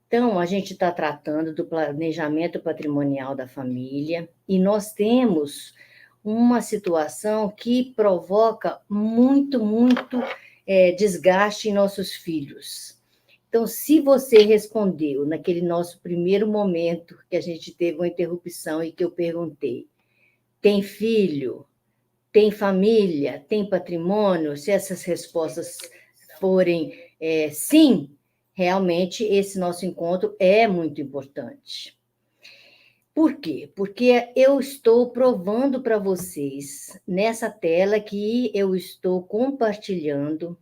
Então, a gente está tratando do planejamento patrimonial da família e nós temos uma situação que provoca muito desgaste em nossos filhos. Então, se você respondeu naquele nosso primeiro momento que a gente teve uma interrupção e que eu perguntei, tem filho, tem família, tem patrimônio? Se essas respostas forem sim, realmente esse nosso encontro é muito importante. Por quê? Porque eu estou provando para vocês, nessa tela que eu estou compartilhando,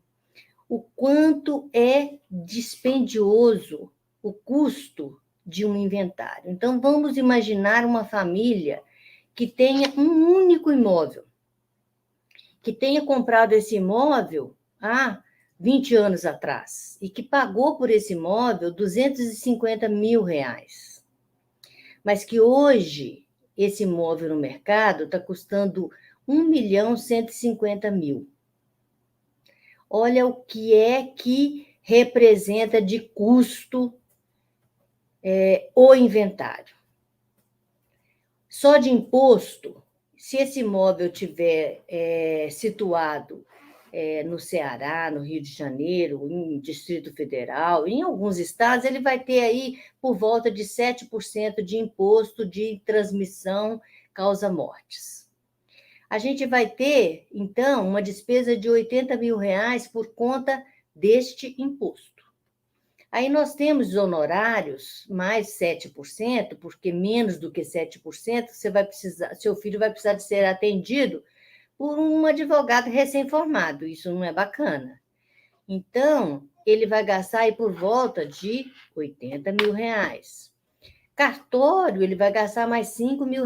o quanto é dispendioso o custo de um inventário. Então, vamos imaginar uma família que tenha um único imóvel, que tenha comprado esse imóvel há 20 anos atrás e que pagou por esse imóvel R$ 250 mil, mas que hoje esse imóvel no mercado está custando R$ 1.150.000. Olha o que é que representa de custo o inventário. Só de imposto, se esse imóvel estiver situado no Ceará, no Rio de Janeiro, em Distrito Federal, em alguns estados, ele vai ter aí por volta de 7% de imposto de transmissão causa-mortes. A gente vai ter, então, uma despesa de R$ 80 mil por conta deste imposto. Aí nós temos honorários mais 7%, porque menos do que 7%, seu filho vai precisar de ser atendido por um advogado recém-formado. Isso não é bacana. Então, ele vai gastar aí por volta de R$ 80 mil. Cartório, ele vai gastar mais R$ 5 mil.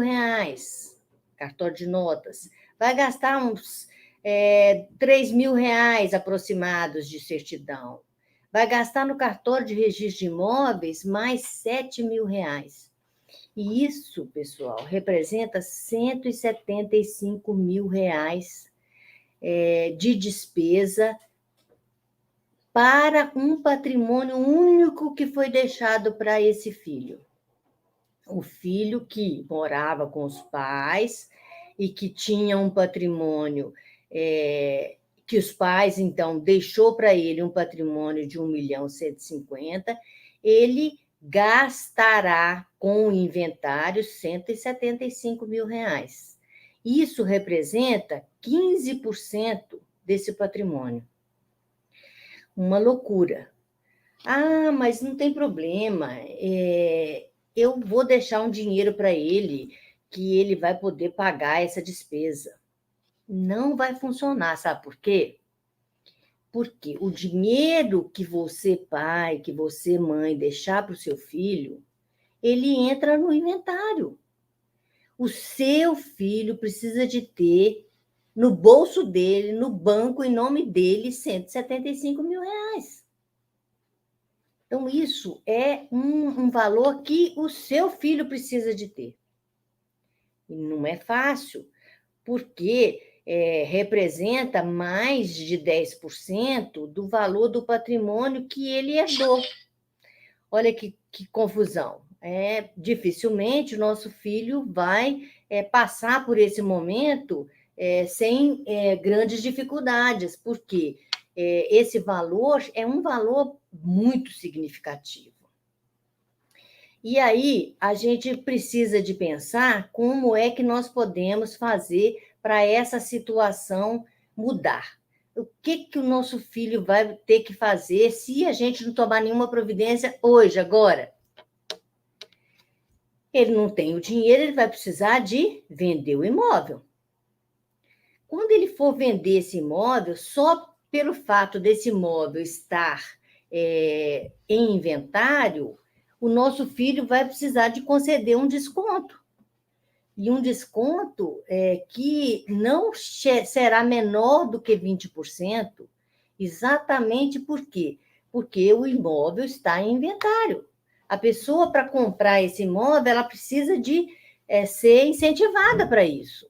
Cartório de notas. Vai gastar uns R$ 3 mil aproximados de certidão. Vai gastar no cartório de registro de imóveis mais R$ 7 mil. E isso, pessoal, representa R$ 175 mil de despesa para um patrimônio único que foi deixado para esse filho. O filho que morava com os pais e que tinha um patrimônio que os pais, então, deixou para ele um patrimônio de 1.150.000, ele gastará com o inventário R$ 175 mil. Isso representa 15% desse patrimônio. Uma loucura. Ah, mas não tem problema, eu vou deixar um dinheiro para ele, que ele vai poder pagar essa despesa. Não vai funcionar, sabe por quê? Porque o dinheiro que você, pai, que você, mãe, deixar para o seu filho, ele entra no inventário. O seu filho precisa de ter no bolso dele, no banco, em nome dele, R$ 175 mil. Então, isso é um valor que o seu filho precisa de ter. E não é fácil, porque representa mais de 10% do valor do patrimônio que ele herdou. Olha que confusão. Dificilmente o nosso filho vai passar por esse momento sem grandes dificuldades, porque esse valor é um valor muito significativo. E aí, a gente precisa de pensar como é que nós podemos fazer para essa situação mudar. O que o nosso filho vai ter que fazer se a gente não tomar nenhuma providência hoje, agora? Ele não tem o dinheiro, ele vai precisar de vender o imóvel. Quando ele for vender esse imóvel, só pelo fato desse imóvel estar em inventário, o nosso filho vai precisar de conceder um desconto. E um desconto que não será menor do que 20%, exatamente por quê? Porque o imóvel está em inventário. A pessoa, para comprar esse imóvel, ela precisa de ser incentivada para isso.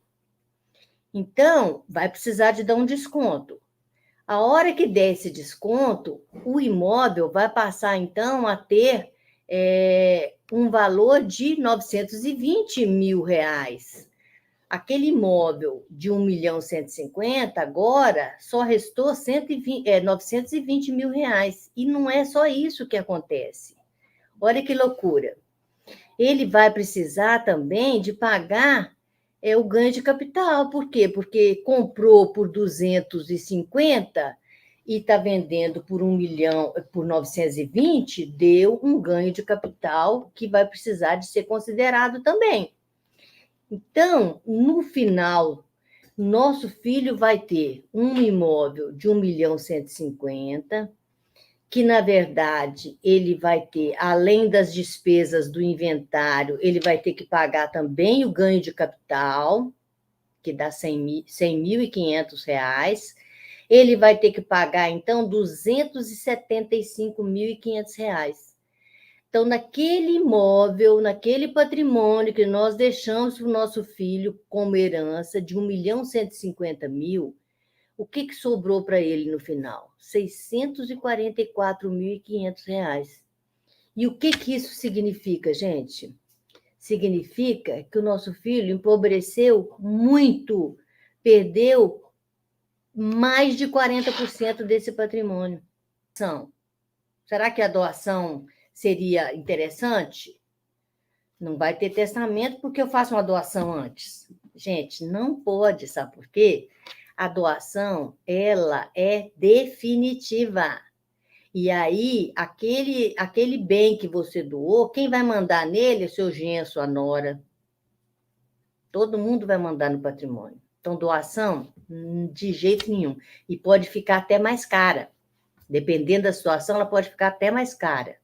Então, vai precisar de dar um desconto. A hora que der esse desconto, o imóvel vai passar, então, a ter um valor de R$ 920 mil. Aquele imóvel de 1.150.000, agora só restou 920 mil reais. E não é só isso que acontece. Olha que loucura. Ele vai precisar também de pagar o ganho de capital. Por quê? Porque comprou por 250 e está vendendo por 1 milhão, por 920, deu um ganho de capital que vai precisar de ser considerado também. Então, no final, nosso filho vai ter um imóvel de 1.150.000, que, na verdade, ele vai ter, além das despesas do inventário, ele vai ter que pagar também o ganho de capital, que dá R$ 100.500. Ele vai ter que pagar, então, R$ 275.500. Então, naquele imóvel, naquele patrimônio que nós deixamos para o nosso filho como herança de 1.150.000, o que sobrou para ele no final? R$ 644.500. E o que isso significa, gente? Significa que o nosso filho empobreceu muito, perdeu mais de 40% desse patrimônio. Será que a doação seria interessante? Não vai ter testamento porque eu faço uma doação antes. Gente, não pode, sabe por quê? A doação, ela é definitiva. E aí, aquele bem que você doou, quem vai mandar nele é seu genro, sua nora. Todo mundo vai mandar no patrimônio. Então, doação, de jeito nenhum. E pode ficar até mais cara. Dependendo da situação, ela pode ficar até mais cara.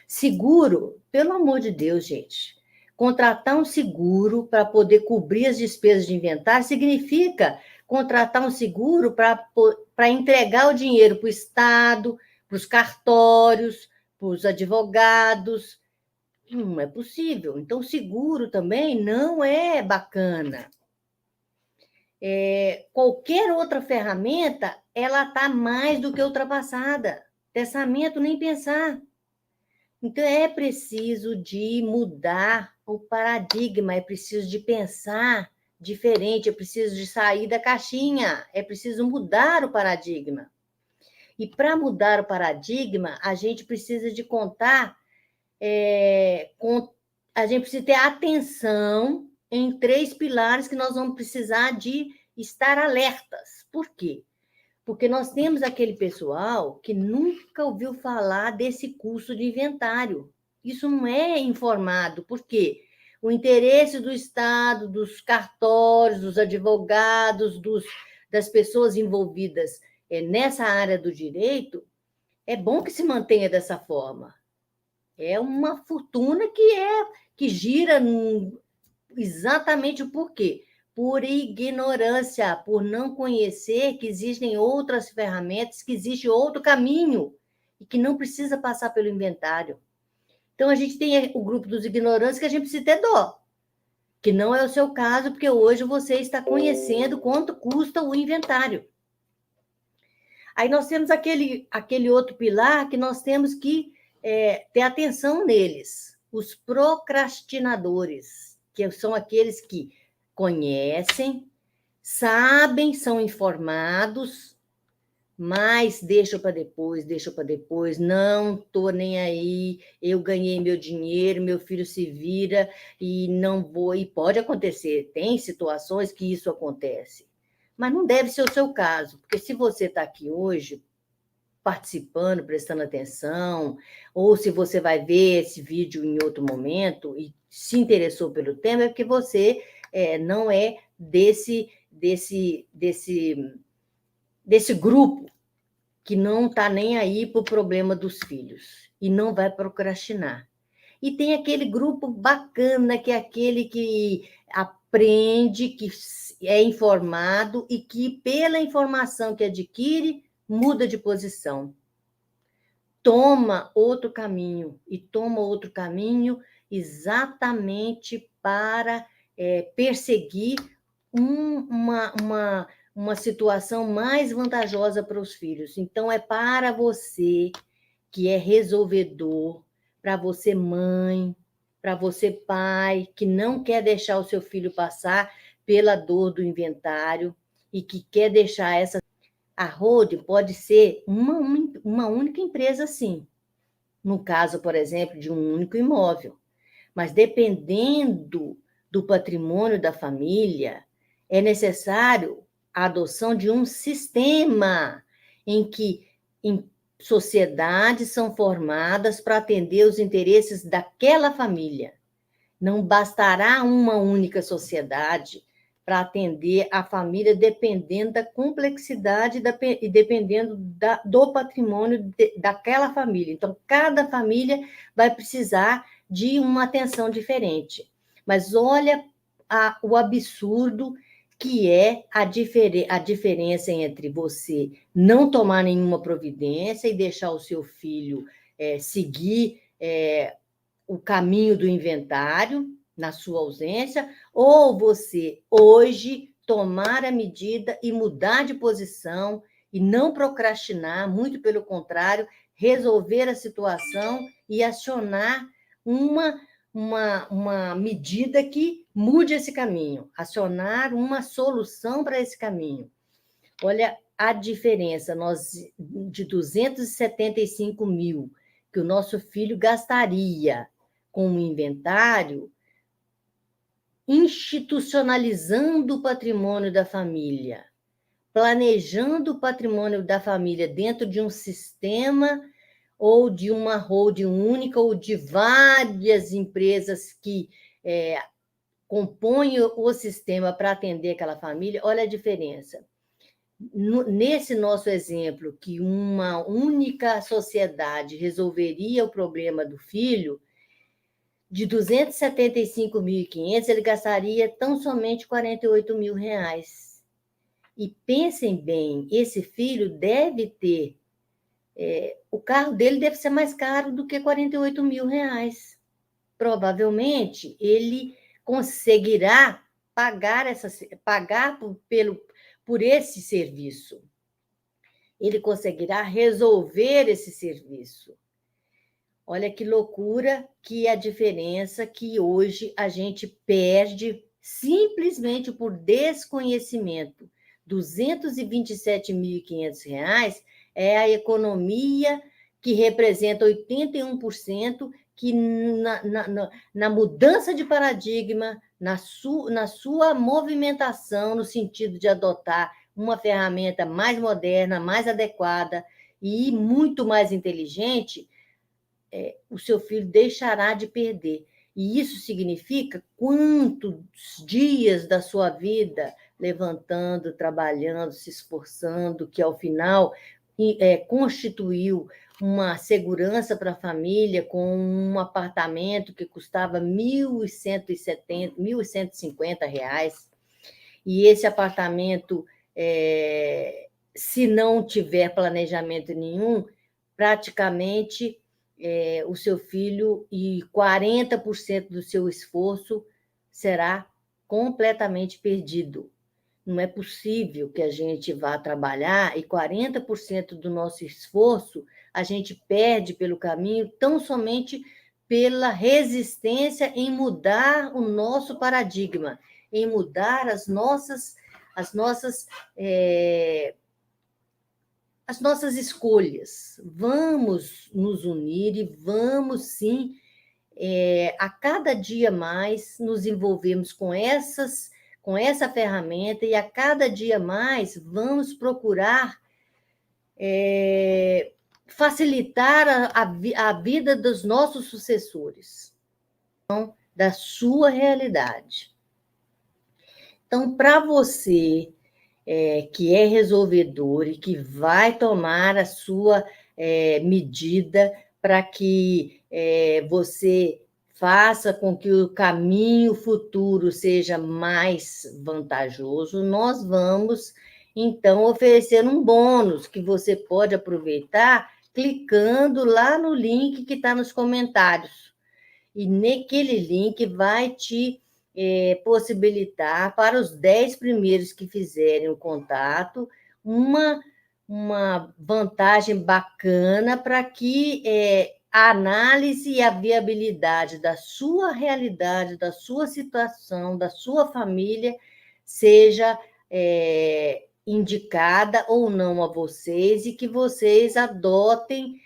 Seguro, pelo amor de Deus, gente. Contratar um seguro para poder cobrir as despesas de inventário significa contratar um seguro para entregar o dinheiro para o Estado, para os cartórios, para os advogados. Não é possível. Então, seguro também não é bacana. Qualquer outra ferramenta, ela está mais do que ultrapassada. Testamento, nem pensar. Então, é preciso de mudar o paradigma, é preciso de pensar diferente, é preciso de sair da caixinha, é preciso mudar o paradigma. E para mudar o paradigma, a gente precisa de contar, a gente precisa ter atenção em 3 pilares que nós vamos precisar de estar alertas. Por quê? Porque nós temos aquele pessoal que nunca ouviu falar desse curso de inventário. Isso não é informado. Por quê? O interesse do Estado, dos cartórios, dos advogados, das pessoas envolvidas nessa área do direito, é bom que se mantenha dessa forma. É uma fortuna que gira exatamente o porquê. Por ignorância, por não conhecer que existem outras ferramentas, que existe outro caminho e que não precisa passar pelo inventário. Então, a gente tem o grupo dos ignorantes que a gente precisa ter dó, que não é o seu caso, porque hoje você está conhecendo quanto custa o inventário. Aí nós temos aquele outro pilar que nós temos que ter atenção neles, os procrastinadores, que são aqueles que conhecem, sabem, são informados, mas deixam para depois, não estou nem aí, eu ganhei meu dinheiro, meu filho se vira e não vou. E pode acontecer, tem situações que isso acontece, mas não deve ser o seu caso, porque se você está aqui hoje participando, prestando atenção, ou se você vai ver esse vídeo em outro momento e se interessou pelo tema, é porque você não é desse grupo que não está nem aí para o problema dos filhos e não vai procrastinar. E tem aquele grupo bacana, que é aquele que aprende, que é informado e que, pela informação que adquire, muda de posição. Toma outro caminho exatamente para perseguir uma situação mais vantajosa para os filhos. Então, é para você que é resolvedor, para você mãe, para você pai, que não quer deixar o seu filho passar pela dor do inventário e que quer deixar essa... A holding pode ser uma única empresa, sim. No caso, por exemplo, de um único imóvel. Mas dependendo do patrimônio da família, é necessário a adoção de um sistema em que sociedades são formadas para atender os interesses daquela família. Não bastará uma única sociedade para atender a família, dependendo da complexidade e dependendo do patrimônio daquela família. Então, cada família vai precisar de uma atenção diferente. Mas olha o absurdo que é a diferença entre você não tomar nenhuma providência e deixar o seu filho seguir o caminho do inventário na sua ausência, ou você hoje tomar a medida e mudar de posição e não procrastinar, muito pelo contrário, resolver a situação e acionar uma medida que mude esse caminho, acionar uma solução para esse caminho. Olha a diferença de 275 mil que o nosso filho gastaria com o inventário, institucionalizando o patrimônio da família, planejando o patrimônio da família dentro de um sistema ou de uma holding única ou de várias empresas que compõem o sistema para atender aquela família. Olha a diferença. Nesse nosso exemplo, que uma única sociedade resolveria o problema do filho, de 275.500, ele gastaria tão somente 48 mil reais. E pensem bem, esse filho deve ter... o carro dele deve ser mais caro do que 48 mil reais. Provavelmente, ele conseguirá pagar por esse serviço. Ele conseguirá resolver esse serviço. Olha que loucura que é a diferença que hoje a gente perde simplesmente por desconhecimento. R$ 227.500 é a economia que representa 81%, que na mudança de paradigma, na sua movimentação, no sentido de adotar uma ferramenta mais moderna, mais adequada e muito mais inteligente, o seu filho deixará de perder. E isso significa quantos dias da sua vida levantando, trabalhando, se esforçando, que ao final constituiu uma segurança para a família com um apartamento que custava R$ 1.170, R$ 1.150. E esse apartamento, se não tiver planejamento nenhum, praticamente o seu filho e 40% do seu esforço será completamente perdido. Não é possível que a gente vá trabalhar e 40% do nosso esforço a gente perde pelo caminho, tão somente pela resistência em mudar o nosso paradigma, em mudar as nossas escolhas. Vamos nos unir e vamos, sim, a cada dia mais nos envolvermos com essa ferramenta e a cada dia mais vamos procurar facilitar a vida dos nossos sucessores, da sua realidade. Então, para você que é resolvedor e que vai tomar a sua medida para que você faça com que o caminho futuro seja mais vantajoso, nós vamos, então, oferecer um bônus que você pode aproveitar clicando lá no link que está nos comentários. E naquele link vai te possibilitar para os 10 primeiros que fizerem o contato uma vantagem bacana para que a análise e a viabilidade da sua realidade, da sua situação, da sua família, seja indicada ou não a vocês e que vocês adotem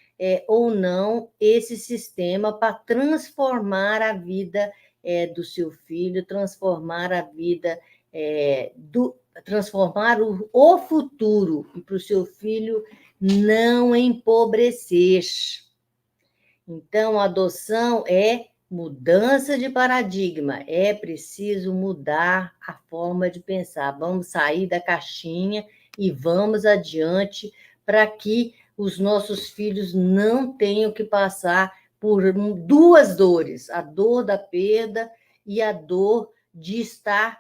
ou não esse sistema para transformar a vida do seu filho, transformar a vida transformar o futuro e para o seu filho não empobrecer. Então, a adoção é mudança de paradigma, é preciso mudar a forma de pensar. Vamos sair da caixinha e vamos adiante para que os nossos filhos não tenham que passar por duas dores, a dor da perda e a dor de estar